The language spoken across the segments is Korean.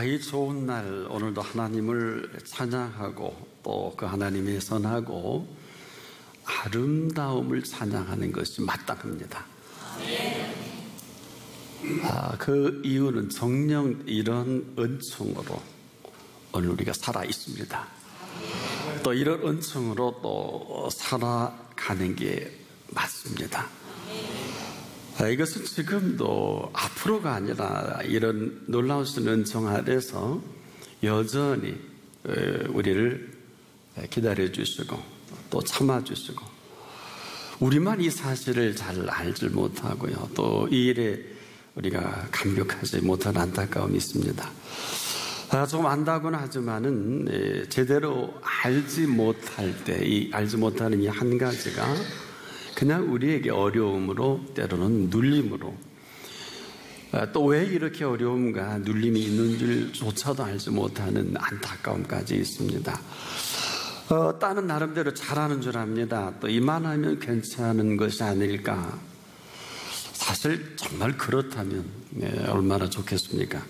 이 좋은 날 오늘도 하나님을 찬양하고 또 그 하나님의 선하고 아름다움을 찬양하는 것이 마땅합니다. 그 이유는 정녕 이런 은총으로 오늘 우리가 살아 있습니다. 또 이런 은총으로 또 살아가는 게 맞습니다. 이것은 지금도 앞으로가 아니라 이런 놀라우신 은총 아래서 여전히 우리를 기다려 주시고 또 참아 주시고, 우리만 이 사실을 잘 알지 못하고요, 또 이 일에 우리가 감격하지 못한 안타까움이 있습니다. 조금 안다고는 하지만은 제대로 알지 못할 때, 이 알지 못하는 이 한 가지가 그냥 우리에게 어려움으로, 때로는 눌림으로, 또 왜 이렇게 어려움과 눌림이 있는 줄조차도 알지 못하는 안타까움까지 있습니다. 딴은 나름대로 잘하는 줄 압니다. 또 이만하면 괜찮은 것이 아닐까. 사실 정말 그렇다면 얼마나 좋겠습니까?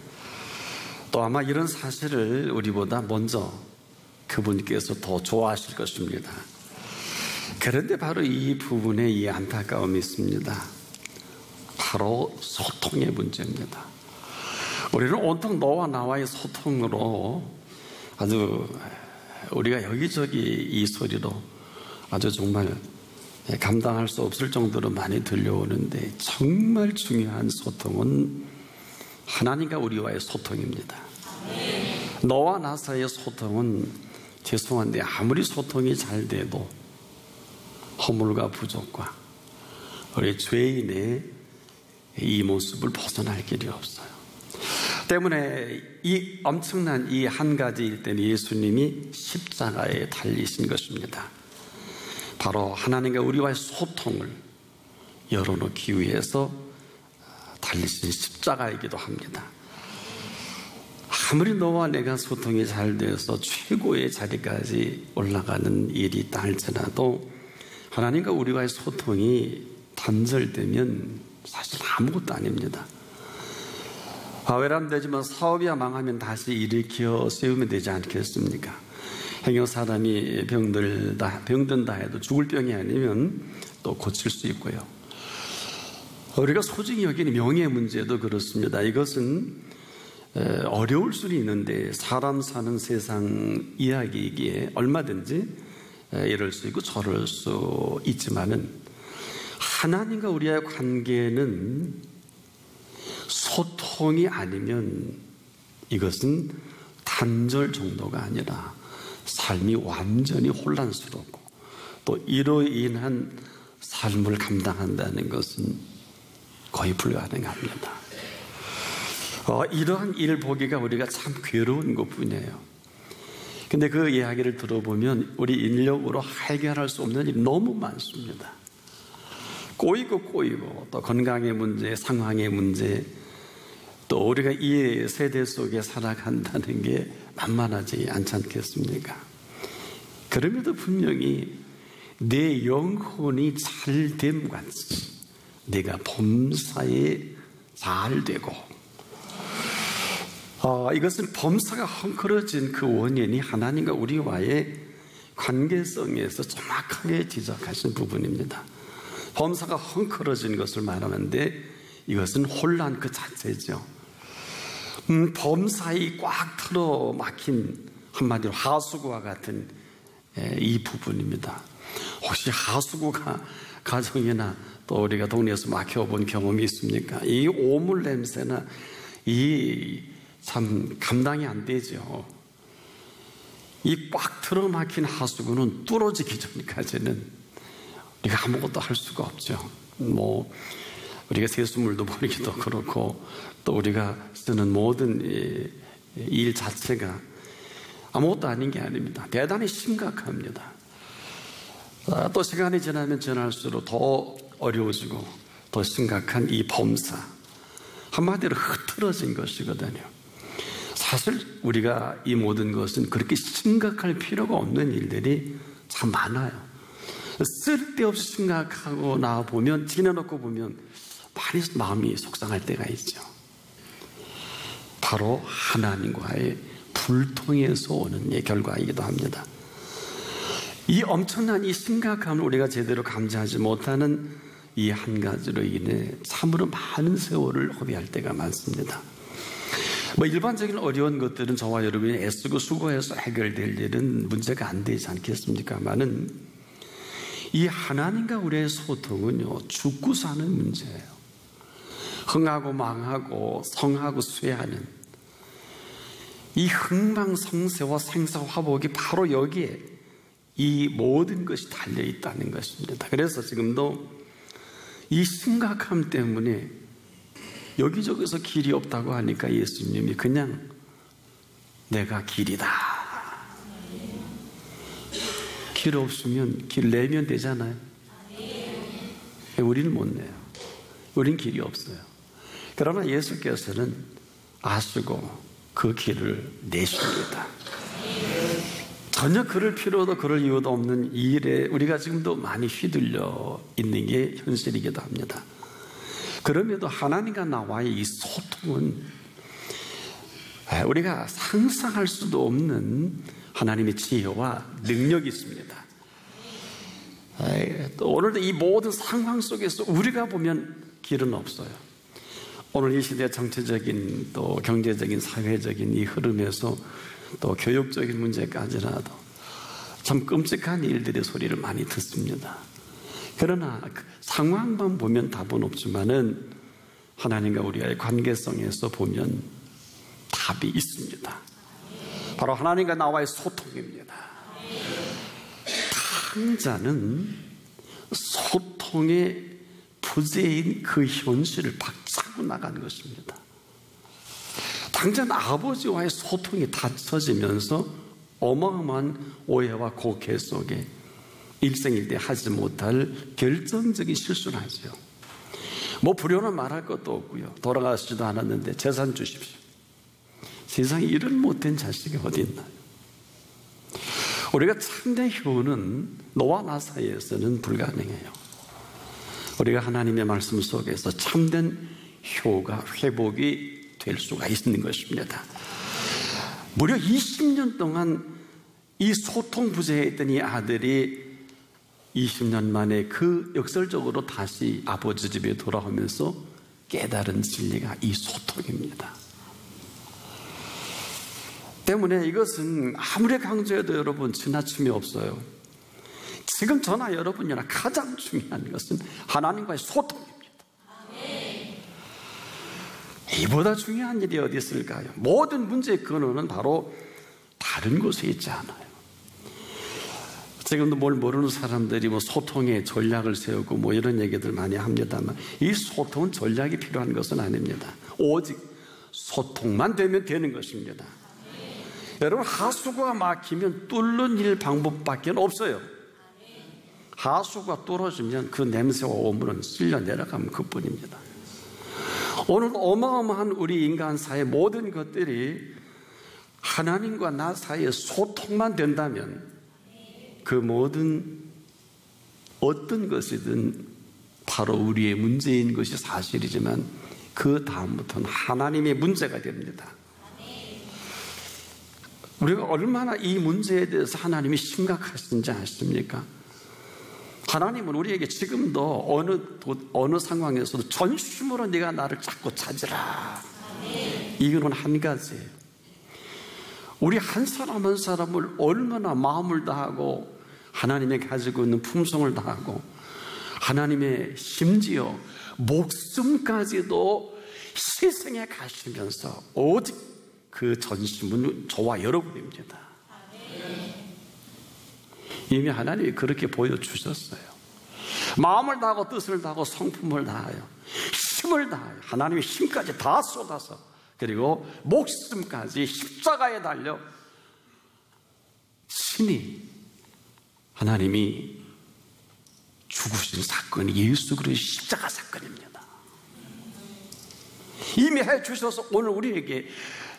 또 아마 이런 사실을 우리보다 먼저 그분께서 더 좋아하실 것입니다. 그런데 바로 이 부분에 이 안타까움이 있습니다. 바로 소통의 문제입니다. 우리는 온통 너와 나와의 소통으로 아주 우리가 여기저기 이 소리로 아주 정말 감당할 수 없을 정도로 많이 들려오는데, 정말 중요한 소통은 하나님과 우리와의 소통입니다. 너와 나 사이의 소통은 죄송한데 아무리 소통이 잘 돼도 허물과 부족과 우리 죄인의 이 모습을 벗어날 길이 없어요. 때문에 이 엄청난 이 한 가지일 때는 예수님이 십자가에 달리신 것입니다. 바로 하나님과 우리와의 소통을 열어놓기 위해서 달리신 십자가이기도 합니다. 아무리 너와 내가 소통이 잘 돼서 최고의 자리까지 올라가는 일이 있다 할지라도 하나님과 우리와의 소통이 단절되면 사실 아무것도 아닙니다. 외람되지만 사업이야 망하면 다시 일으켜 세우면 되지 않겠습니까? 행여 사람이 병든다 해도 죽을 병이 아니면 또 고칠 수 있고요. 우리가 소중히 여기는 명예 문제도 그렇습니다. 이것은 어려울 수는 있는데 사람 사는 세상 이야기이기에 얼마든지 이럴 수 있고 저럴 수 있지만은, 하나님과 우리의 관계는 소통이 아니면 이것은 단절 정도가 아니라 삶이 완전히 혼란스럽고, 또 이로 인한 삶을 감당한다는 것은 거의 불가능합니다. 이러한 일 보기가 우리가 참 괴로운 것뿐이에요. 근데 그 이야기를 들어보면 우리 인력으로 해결할 수 없는 일이 너무 많습니다. 꼬이고 또 건강의 문제, 상황의 문제, 또 우리가 이 세대 속에 살아간다는 게 만만하지 않지 않겠습니까? 그럼에도 분명히 내 영혼이 잘됨 같이 내가 범사에 잘 되고, 이것은 범사가 헝클어진 그 원인이 하나님과 우리와의 관계성에서 정확하게 지적하신 부분입니다. 범사가 헝클어진 것을 말하는데 이것은 혼란 그 자체죠. 범사에 꽉 틀어 막힌, 한마디로 하수구와 같은 이 부분입니다. 혹시 하수구가 가정이나 또 우리가 동네에서 막혀본 경험이 있습니까? 이 오물 냄새나 이 참 감당이 안 되죠. 이 꽉 틀어 막힌 하수구는 뚫어지기 전까지는 우리가 아무것도 할 수가 없죠. 우리가 세수물도 버리기도 그렇고, 또 우리가 쓰는 모든 일 자체가 아무것도 아닌 게 아닙니다. 대단히 심각합니다. 또 시간이 지나면 지날수록 더 어려워지고 더 심각한 이 범사, 한마디로 흐트러진 것이거든요. 사실 우리가 이 모든 것은 그렇게 심각할 필요가 없는 일들이 참 많아요. 쓸데없이 심각하고 나보면, 지내놓고 보면 많이 마음이 속상할 때가 있죠. 바로 하나님과의 불통에서 오는 결과이기도 합니다. 이 엄청난 이 심각함을 우리가 제대로 감지하지 못하는 이 한 가지로 인해 참으로 많은 세월을 허비할 때가 많습니다. 일반적인 어려운 것들은 저와 여러분이 애쓰고 수고해서 해결될 일은 문제가 안 되지 않겠습니까만은 이 하나님과 우리의 소통은요, 죽고 사는 문제예요. 흥하고 망하고 성하고 쇠하는 이 흥망성쇠와 생사화복이 바로 여기에 이 모든 것이 달려있다는 것입니다. 그래서 지금도 이 심각함 때문에 여기저기서 길이 없다고 하니까 예수님이 그냥 내가 길이다. 길 없으면 길 내면 되잖아요. 우리는 못 내요. 우린 길이 없어요. 그러나 예수께서는 아시고 그 길을 내십니다. 전혀 그럴 필요도 그럴 이유도 없는 이 일에 우리가 지금도 많이 휘둘려 있는 게 현실이기도 합니다. 그럼에도 하나님과 나와의 이 소통은 우리가 상상할 수도 없는 하나님의 지혜와 능력이 있습니다. 또 오늘도 이 모든 상황 속에서 우리가 보면 길은 없어요. 오늘 이 시대 정치적인 또 경제적인 사회적인 이 흐름에서 또 교육적인 문제까지라도 참 끔찍한 일들의 소리를 많이 듣습니다. 그러나 상황만 보면 답은 없지만은 하나님과 우리와의 관계성에서 보면 답이 있습니다. 바로 하나님과 나와의 소통입니다. 탕자는 소통의 부재인 그 현실을 박차고 나간 것입니다. 당장 아버지와의 소통이 닫혀지면서 어마어마한 오해와 곡해 속에 일생일대 하지 못할 결정적인 실수를 하죠. 불효는 말할 것도 없고요. 돌아가시지도 않았는데 재산 주십시오. 세상에 이런 못된 자식이 어디 있나요? 우리가 참된 효는 너와 나 사이에서는 불가능해요. 우리가 하나님의 말씀 속에서 참된 효가 회복이 될 수가 있는 것입니다. 무려 20년 동안 이 소통 부재했던 이 아들이 20년 만에 그 역설적으로 다시 아버지 집에 돌아오면서 깨달은 진리가 이 소통입니다. 때문에 이것은 아무리 강조해도 여러분 지나침이 없어요. 지금 저나 여러분이나 가장 중요한 것은 하나님과의 소통입니다. 이보다 중요한 일이 어디 있을까요? 모든 문제의 근원은 바로 다른 곳에 있지 않아요. 지금도 뭘 모르는 사람들이 소통의 전략을 세우고 이런 얘기들 많이 합니다만 이 소통은 전략이 필요한 것은 아닙니다. 오직 소통만 되면 되는 것입니다. 여러분, 하수구가 막히면 뚫는 일 방법밖에 없어요. 하수구가 뚫어지면 그 냄새와 오물은 쓸려 내려가면 그뿐입니다. 오늘 어마어마한 우리 인간 사이의 모든 것들이 하나님과 나 사이의 소통만 된다면 그 모든 어떤 것이든 바로 우리의 문제인 것이 사실이지만 그 다음부터는 하나님의 문제가 됩니다. 우리가 얼마나 이 문제에 대해서 하나님이 심각하신지 아십니까? 하나님은 우리에게 지금도 어느 상황에서도 전심으로 네가 나를 자꾸 찾으라. 이유는 한 가지예요. 우리 한 사람 한 사람을 얼마나 마음을 다하고 하나님이 가지고 있는 품성을 다하고 하나님의 심지어 목숨까지도 희생해 가시면서 오직 그 전심은 저와 여러분입니다. 이미 하나님이 그렇게 보여주셨어요. 마음을 다하고 뜻을 다하고 성품을 다하여 힘을 다하여 하나님의 힘까지 다 쏟아서 그리고 목숨까지 십자가에 달려 신이 하나님이 죽으신 사건이 예수 그리스도의 십자가 사건입니다. 이미 해주셔서 오늘 우리에게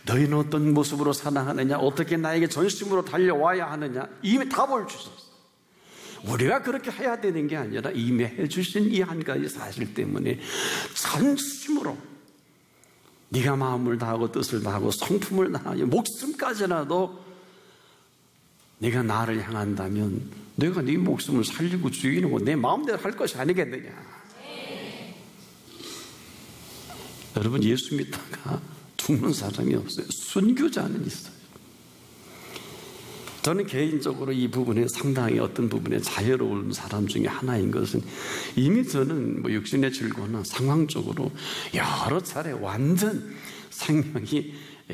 너희는 어떤 모습으로 사랑하느냐, 어떻게 나에게 전심으로 달려와야 하느냐 이미 답을 주셨어요. 우리가 그렇게 해야 되는 게 아니라 이미 해주신 이 한 가지 사실 때문에 전심으로 네가 마음을 다하고 뜻을 다하고 성품을 다하여 목숨까지라도 네가 나를 향한다면 내가 네 목숨을 살리고 죽이는 내 마음대로 할 것이 아니겠느냐. 여러분, 예수 믿다가 죽는 사람이 없어요. 순교자는 있어요. 저는 개인적으로 이 부분에 상당히 어떤 부분에 자유로운 사람 중에 하나인 것은, 이미 저는 육신의 질고나 상황적으로 여러 차례 완전 생명이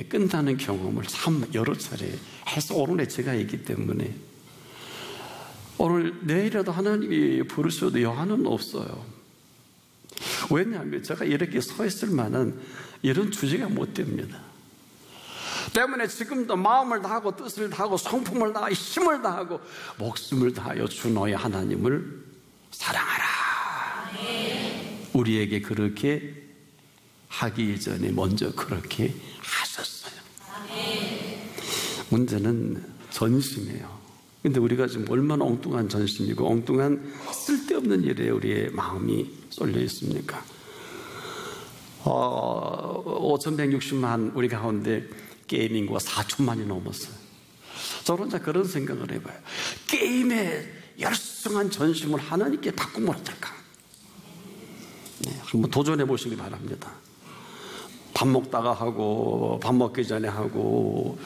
끝나는 경험을 참 여러 차례 해서 오늘의 제가 있기 때문에, 오늘 내일이라도 하나님이 부르셔도 여한은 없어요. 왜냐하면 제가 이렇게 서 있을 만한 이런 주제가 못 됩니다. 때문에 지금도 마음을 다하고 뜻을 다하고 성품을 다하고 힘을 다하고 목숨을 다하여 주 너의 하나님을 사랑하라. 우리에게 그렇게 하기 전에 먼저 그렇게 하셨어요. 문제는 전심이에요. 근데 우리가 지금 얼마나 엉뚱한 전심이고 엉뚱한 쓸데없는 일에 우리의 마음이 쏠려 있습니까? 5,160만 우리 가운데 게임 인구가 4천만이 넘었어요. 저는 이제 그런 생각을 해봐요. 게임에 열성한 전심을 하나님께 바꾸면 어떨까? 네, 한번 도전해 보시기 바랍니다. 밥 먹다가 하고, 밥 먹기 전에 하고,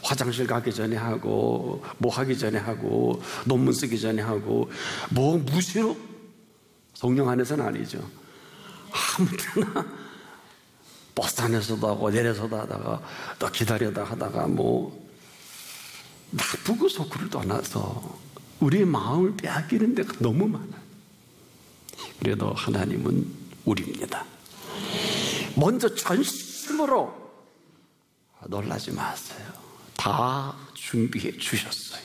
화장실 가기 전에 하고, 뭐 하기 전에 하고, 논문 쓰기 전에 하고, 뭐 무시로? 성령 안에서는 아니죠. 아무 때나 버스 안에서도 하고 내려서도 하다가 또 기다려다 하다가 뭐 나쁘고 속구를 떠나서 우리의 마음을 빼앗기는 데가 너무 많아요. 그래도 하나님은 우리입니다. 먼저 전심으로 놀라지 마세요. 다 준비해 주셨어요.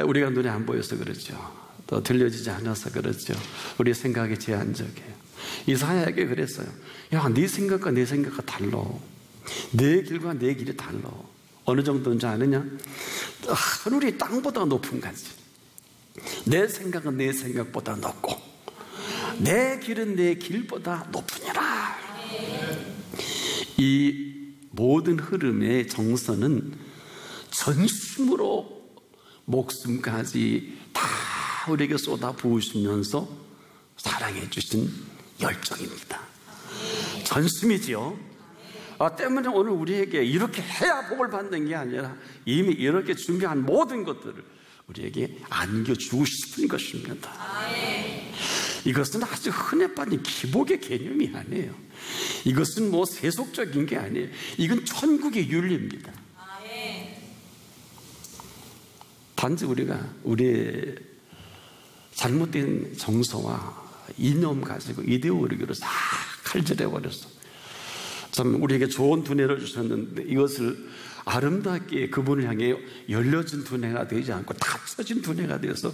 우리가 눈에 안 보여서 그렇죠. 또 들려지지 않아서 그렇죠. 우리의 생각이 제한적이에요. 이사야에게 그랬어요. 야, 네 생각과 내 생각과 달라. 내 길과 내 길이 달라. 어느 정도인지 아느냐? 하늘이 땅보다 높은 거지. 내 생각은 내 생각보다 높고 내 길은 내 길보다 높으니라. 이 모든 흐름의 정선은 전심으로 목숨까지 다 우리에게 쏟아 부으시면서 사랑해 주신 열정입니다. 전심이지요. 때문에 오늘 우리에게 이렇게 해야 복을 받는 게 아니라 이미 이렇게 준비한 모든 것들을 우리에게 안겨주고 싶은 것입니다. 이것은 아주 흔해 빠진 기복의 개념이 아니에요. 이것은 뭐 세속적인 게 아니에요. 이건 천국의 윤리입니다. 단지 우리가 우리의 잘못된 정서와 이념 가지고 이데올로기로 싹 칼질해버렸어. 참 우리에게 좋은 두뇌를 주셨는데 이것을 아름답게 그분을 향해 열려진 두뇌가 되지 않고 닫혀진 두뇌가 되어서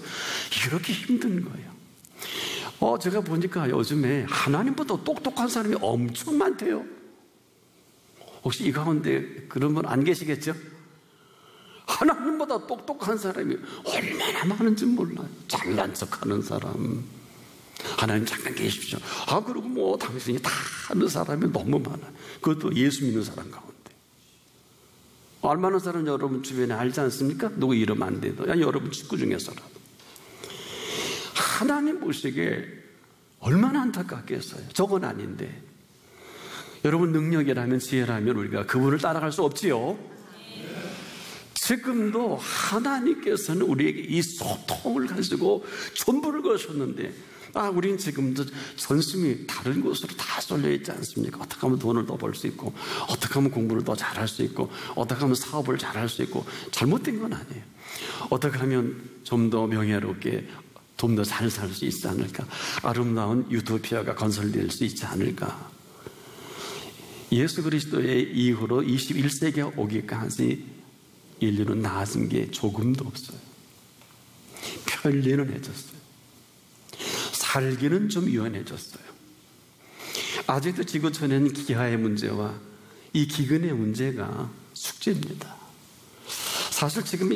이렇게 힘든 거예요. 제가 보니까 요즘에 하나님보다 똑똑한 사람이 엄청 많대요. 혹시 이 가운데 그런 분 안 계시겠죠? 하나님보다 똑똑한 사람이 얼마나 많은지 몰라요. 잘난 척하는 사람. 하나님 잠깐 계십시오. 그리고 뭐 당신이 다 아는 사람이 너무 많아요. 그것도 예수 믿는 사람 가운데. 얼마나 사람 여러분 주변에 알지 않습니까? 누구 이름 안 돼도. 여러분 친구 중에서라도. 하나님 보시기에 얼마나 안타깝겠어요. 저건 아닌데. 여러분 능력이라면 지혜라면 우리가 그분을 따라갈 수 없지요. 지금도 하나님께서는 우리에게 이 소통을 가지고 전부를 거셨는데 우리는 지금도 전심이 다른 곳으로 다 쏠려 있지 않습니까? 어떻게 하면 돈을 더 벌 수 있고 어떻게 하면 공부를 더 잘할 수 있고 어떻게 하면 사업을 잘할 수 있고 잘못된 건 아니에요. 어떻게 하면 좀 더 명예롭게 좀 더 잘 살 수 있지 않을까? 아름다운 유토피아가 건설될 수 있지 않을까? 예수 그리스도의 이후로 21세기에 오기까지 인류는 나아진 게 조금도 없어요. 편리는 해졌어요. 살기는 좀 유연해졌어요. 아직도 지구촌에는 기아의 문제와 이 기근의 문제가 숙제입니다. 사실 지금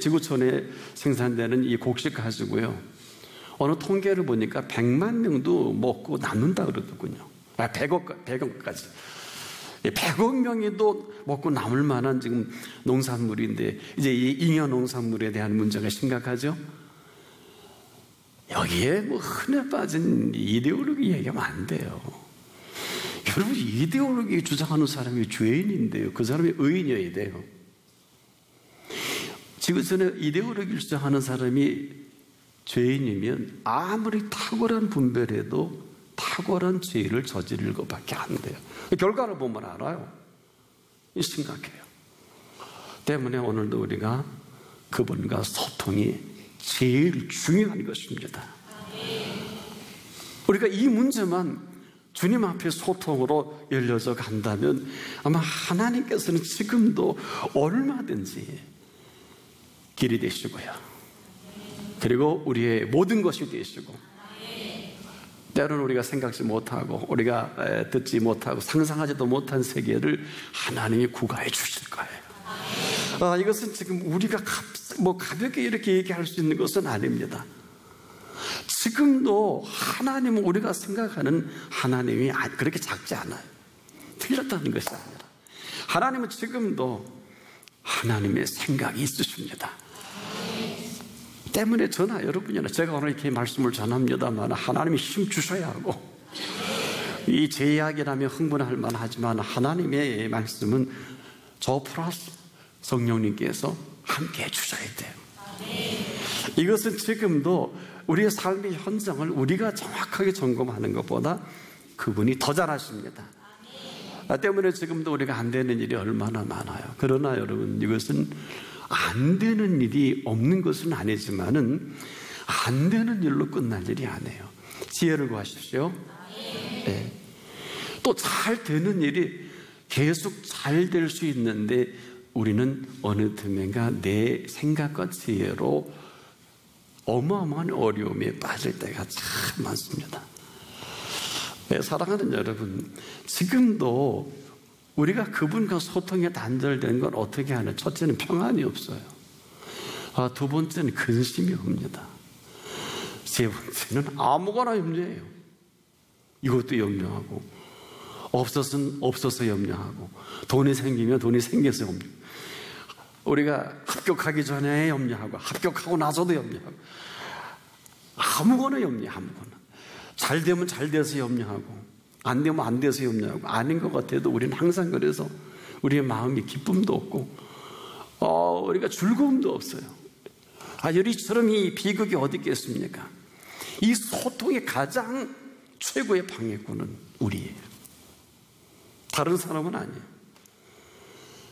지구촌에 생산되는 이 곡식 가지고요, 어느 통계를 보니까 100만 명도 먹고 남는다 그러더군요. 100억까지. 100억 명이도 먹고 남을 만한 지금 농산물인데, 이제 이 잉여 농산물에 대한 문제가 심각하죠? 여기에 뭐 흔해 빠진 이데올로기 얘기하면 안 돼요. 여러분, 이데올로기 주장하는 사람이 죄인인데요. 그 사람이 의인이어야 돼요. 지금 전에 이데올로기를 주장하는 사람이 죄인이면 아무리 탁월한 분별해도 탁월한 죄를 저지를 것밖에 안 돼요. 결과를 보면 알아요. 심각해요. 때문에 오늘도 우리가 그분과 소통이 제일 중요한 것입니다. 우리가 이 문제만 주님 앞에 소통으로 열려져 간다면 아마 하나님께서는 지금도 얼마든지 길이 되시고요. 그리고 우리의 모든 것이 되시고, 때로는 우리가 생각지 못하고 우리가 듣지 못하고 상상하지도 못한 세계를 하나님이 구가해 주실 거예요. 이것은 지금 우리가 가볍게 이렇게 얘기할 수 있는 것은 아닙니다. 지금도 하나님은 우리가 생각하는 하나님이 그렇게 작지 않아요. 틀렸다는 것이 아니라 하나님은 지금도 하나님의 생각이 있으십니다. 때문에 저나 여러분이나 제가 오늘 이렇게 말씀을 전합니다만 하나님이 힘 주셔야 하고, 이 제 이야기라면 흥분할 만하지만 하나님의 말씀은 저 플러스 성령님께서 함께 해주셔야 돼요. 이것은 지금도 우리의 삶의 현장을 우리가 정확하게 점검하는 것보다 그분이 더 잘하십니다. 때문에 지금도 우리가 안 되는 일이 얼마나 많아요. 그러나 여러분, 이것은 안 되는 일이 없는 것은 아니지만은 안 되는 일로 끝날 일이 아니에요. 지혜를 구하십시오. 네. 또 잘 되는 일이 계속 잘 될 수 있는데 우리는 어느 틈엔가 내 생각과 지혜로 어마어마한 어려움에 빠질 때가 참 많습니다. 네, 사랑하는 여러분, 지금도 우리가 그분과 소통이 단절된 건 어떻게 하냐? 첫째는 평안이 없어요. 두 번째는 근심이 옵니다. 세 번째는 아무거나 염려해요. 이것도 염려하고, 없어서 염려하고, 돈이 생기면 돈이 생겨서 염려. 우리가 합격하기 전에 염려하고, 합격하고 나서도 염려하고, 아무거나 염려해. 아무거나. 잘 되면 잘 돼서 염려하고, 안 되면 안 돼서 염려하고, 아닌 것 같아도 우리는 항상 그래서 우리의 마음이 기쁨도 없고, 우리가 즐거움도 없어요. 여리처럼 이 비극이 어디 있겠습니까? 이 소통의 가장 최고의 방해꾼은 우리예요. 다른 사람은 아니에요.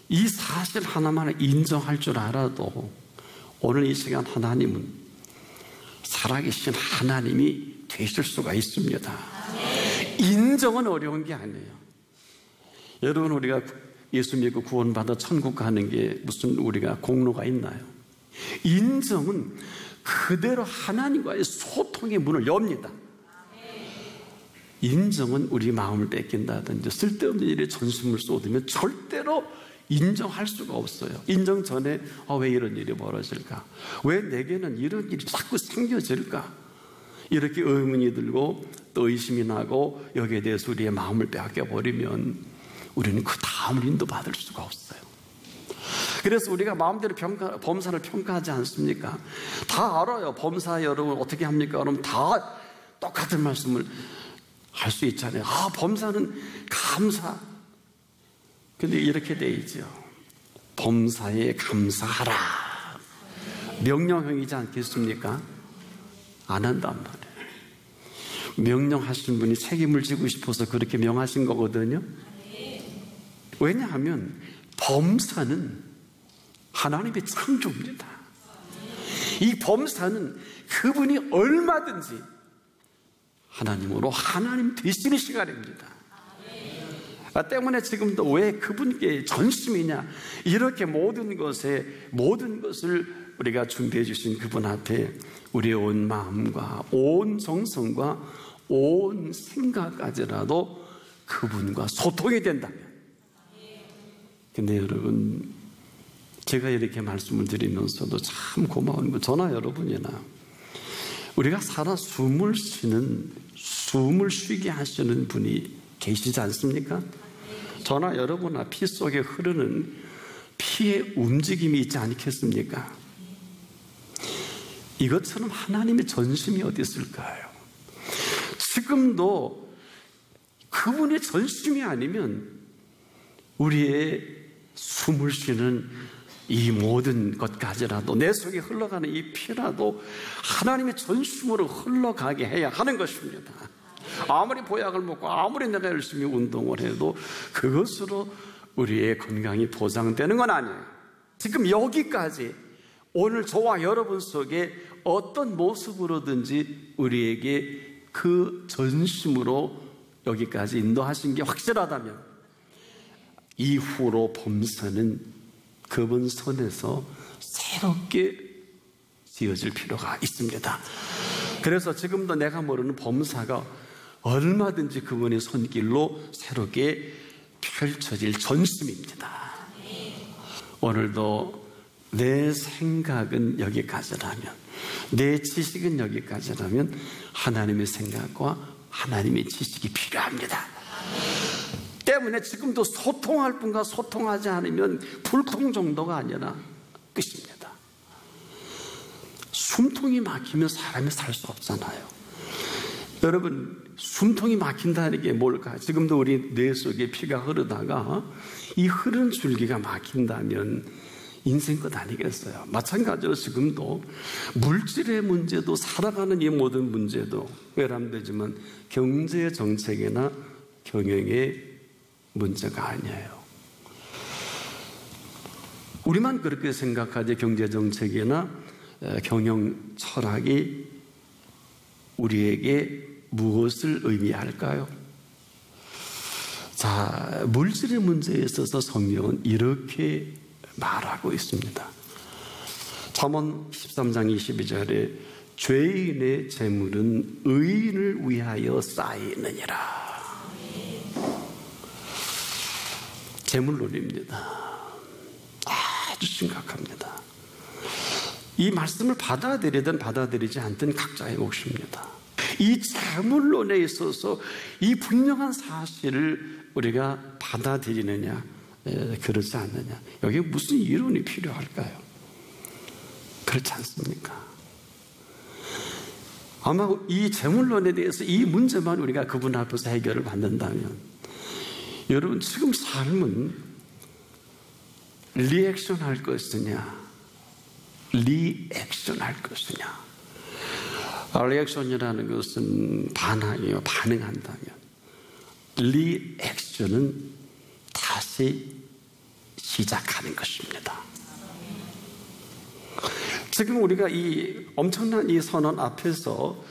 이 사실 하나만 인정할 줄 알아도 오늘 이 시간 하나님은 살아계신 하나님이 되실 수가 있습니다. 인정은 어려운 게 아니에요. 여러분, 우리가 예수 믿고 구원받아 천국 가는 게 무슨 우리가 공로가 있나요? 인정은 그대로 하나님과의 소통의 문을 엽니다. 인정은 우리 마음을 뺏긴다든지 쓸데없는 일에 전심을 쏟으면 절대로 인정할 수가 없어요. 인정 전에 왜 이런 일이 벌어질까? 왜 내게는 이런 일이 자꾸 생겨질까? 이렇게 의문이 들고 또 의심이 나고 여기에 대해서 우리의 마음을 빼앗겨버리면 우리는 그 다음을 인도받을 수가 없어요. 그래서 우리가 마음대로 범사를 평가하지 않습니까? 다 알아요. 범사 여러분 어떻게 합니까? 그럼 다 똑같은 말씀을 할 수 있잖아요. 범사는 감사. 근데 이렇게 돼 있죠. 범사에 감사하라. 명령형이지 않겠습니까? 안 한단 말이에요. 명령하신 분이 책임을 지고 싶어서 그렇게 명하신 거거든요. 왜냐하면 범사는 하나님의 창조입니다. 이 범사는 그분이 얼마든지 하나님으로 하나님 되시는 시간입니다. 때문에 지금도 왜 그분께 전심이냐, 이렇게 모든 것을 우리가 준비해 주신 그분 앞에 우리의 온 마음과 온 정성과 온 생각까지라도 그분과 소통이 된다면. 근데 여러분, 제가 이렇게 말씀을 드리면서도 참 고마운 건 저나 여러분이나 우리가 살아 숨을 쉬게 하시는 분이 계시지 않습니까? 저나 여러분나 피 속에 흐르는 피의 움직임이 있지 않겠습니까? 이것처럼 하나님의 전심이 어디 있을까요? 지금도 그분의 전심이 아니면 우리의 숨을 쉬는 이 모든 것까지라도, 내 속에 흘러가는 이 피라도 하나님의 전심으로 흘러가게 해야 하는 것입니다. 아무리 보약을 먹고 아무리 내가 열심히 운동을 해도 그것으로 우리의 건강이 보장되는 건 아니에요. 지금 여기까지 오늘 저와 여러분 속에 어떤 모습으로든지 우리에게 그 전심으로 여기까지 인도하신 게 확실하다면 이후로 범사는 그분 손에서 새롭게 지어질 필요가 있습니다. 그래서 지금도 내가 모르는 범사가 얼마든지 그분의 손길로 새롭게 펼쳐질 전심입니다. 오늘도 내 생각은 여기까지라면, 내 지식은 여기까지라면 하나님의 생각과 하나님의 지식이 필요합니다. 때문에 지금도 소통할 분과 소통하지 않으면 불통 정도가 아니라 끝입니다. 숨통이 막히면 사람이 살 수 없잖아요. 여러분, 숨통이 막힌다는 게 뭘까? 지금도 우리 뇌 속에 피가 흐르다가 이 흐르는 줄기가 막힌다면 인생 끝 아니겠어요? 마찬가지로 지금도 물질의 문제도, 살아가는 이 모든 문제도 외람되지만 경제 정책이나 경영의 문제가 아니에요. 우리만 그렇게 생각하지 경제 정책이나 경영 철학이 우리에게 무엇을 의미할까요? 자, 물질의 문제에 있어서 성경은 이렇게 말하고 있습니다. 잠언 13장 22절에 죄인의 재물은 의인을 위하여 쌓이느니라. 재물론입니다. 아주 심각합니다. 이 말씀을 받아들이든 받아들이지 않든 각자의 몫입니다. 이 재물론에 있어서 이 분명한 사실을 우리가 받아들이느냐, 그렇지 않느냐, 여기에 무슨 이론이 필요할까요? 그렇지 않습니까? 아마 이 재물론에 대해서 이 문제만 우리가 그분 앞에서 해결을 받는다면, 여러분 지금 삶은 리액션 할 것이냐, 리액션 할 것이냐. 리액션이라는 것은 반항이요, 반응한다면, 리액션은 다시 시작하는 것입니다. 지금 우리가 이 엄청난 이 선언 앞에서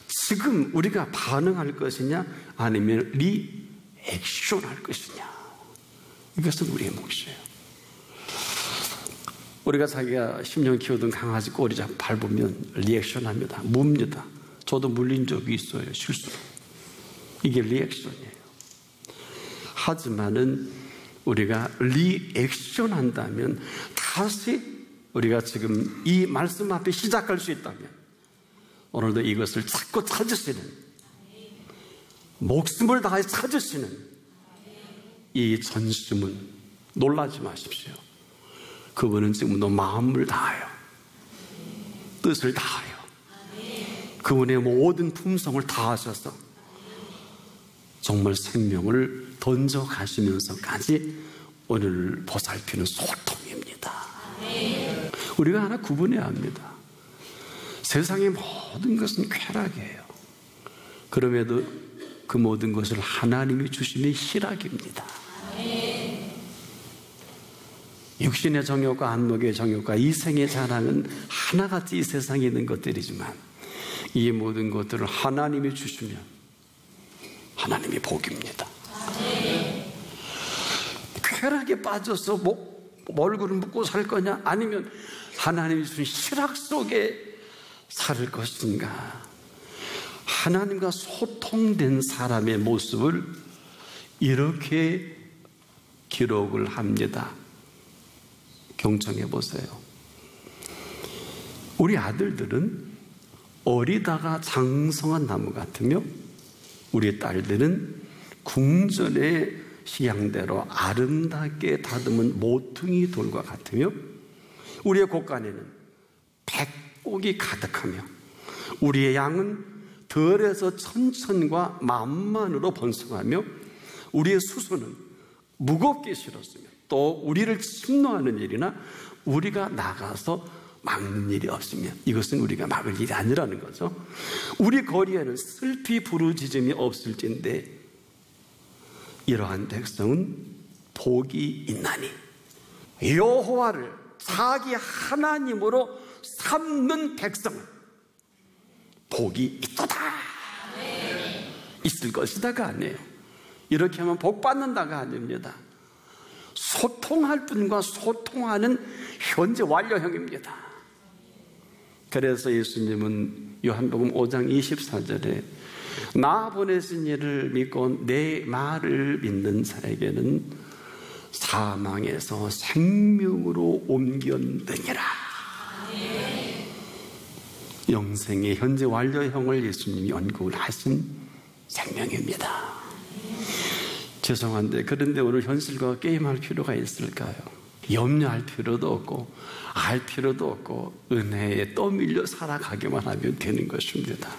지금 우리가 반응할 것이냐 아니면 리액션 할 것이냐, 이것은 우리의 몫이에요. 우리가 자기가 10년 키우던 강아지 꼬리 잡고 밟으면 리액션 합니다. 뭅니다. 저도 물린 적이 있어요, 실수로. 이게 리액션이에요. 하지만은 우리가 리액션 한다면, 다시 우리가 지금 이 말씀 앞에 시작할 수 있다면, 오늘도 이것을 찾고 찾으시는, 목숨을 다해 찾으시는 이 전심은 놀라지 마십시오. 그분은 지금도 마음을 다하여, 뜻을 다하여, 그분의 모든 품성을 다하셔서 정말 생명을 던져 가시면서까지 오늘 보살피는 소통입니다. 우리가 하나 구분해야 합니다. 세상의 모든 것은 쾌락이에요. 그럼에도 그 모든 것을 하나님이 주시는 희락입니다. 육신의 정욕과 안목의 정욕과 이생의 자랑은 하나같이 이 세상에 있는 것들이지만, 이 모든 것들을 하나님이 주시면 하나님이 복입니다. 쾌락에 빠져서 얼굴을 묶고 살 거냐, 아니면 하나님이 주신 희락 속에 살 것인가. 하나님과 소통된 사람의 모습을 이렇게 기록을 합니다. 경청해 보세요. 우리 아들들은 어리다가 장성한 나무 같으며, 우리 딸들은 궁전의 식양대로 아름답게 다듬은 모퉁이 돌과 같으며 우리의 곳간에는 백옥이 가득하며 우리의 양은 들에서 천천과 만만으로 번성하며 우리의 수소는 무겁게 실었으며 또 우리를 침노하는 일이나 우리가 나가서 막는 일이 없으며 이것은 우리가 막을 일이 아니라는 거죠. 우리 거리에는 슬피 부르짖음이 없을진데 이러한 백성은 복이 있나니 여호와를 자기 하나님으로 삼는 백성은 복이 있도다. 있을 것이다가 아니에요. 이렇게 하면 복 받는다가 아닙니다. 소통할 분과 소통하는 현재 완료형입니다. 그래서 예수님은 요한복음 5장 24절에 나 보내신 이를 믿고 내 말을 믿는 자에게는 사망에서 생명으로 옮겼느니라. 영생의 현재 완료형을 예수님이 언급을 하신 생명입니다. 죄송한데 그런데 오늘 현실과 게임할 필요가 있을까요? 염려할 필요도 없고 알 필요도 없고 은혜에 떠밀려 살아가기만 하면 되는 것입니다.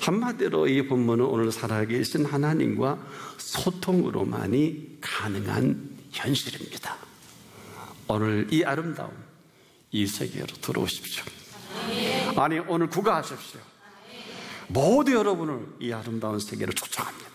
한마디로 이 본문은 오늘 살아계신 하나님과 소통으로만이 가능한 현실입니다. 오늘 이 아름다운 이 세계로 들어오십시오. 아니 오늘 구가하십시오. 모두 여러분을 이 아름다운 세계로 초청합니다.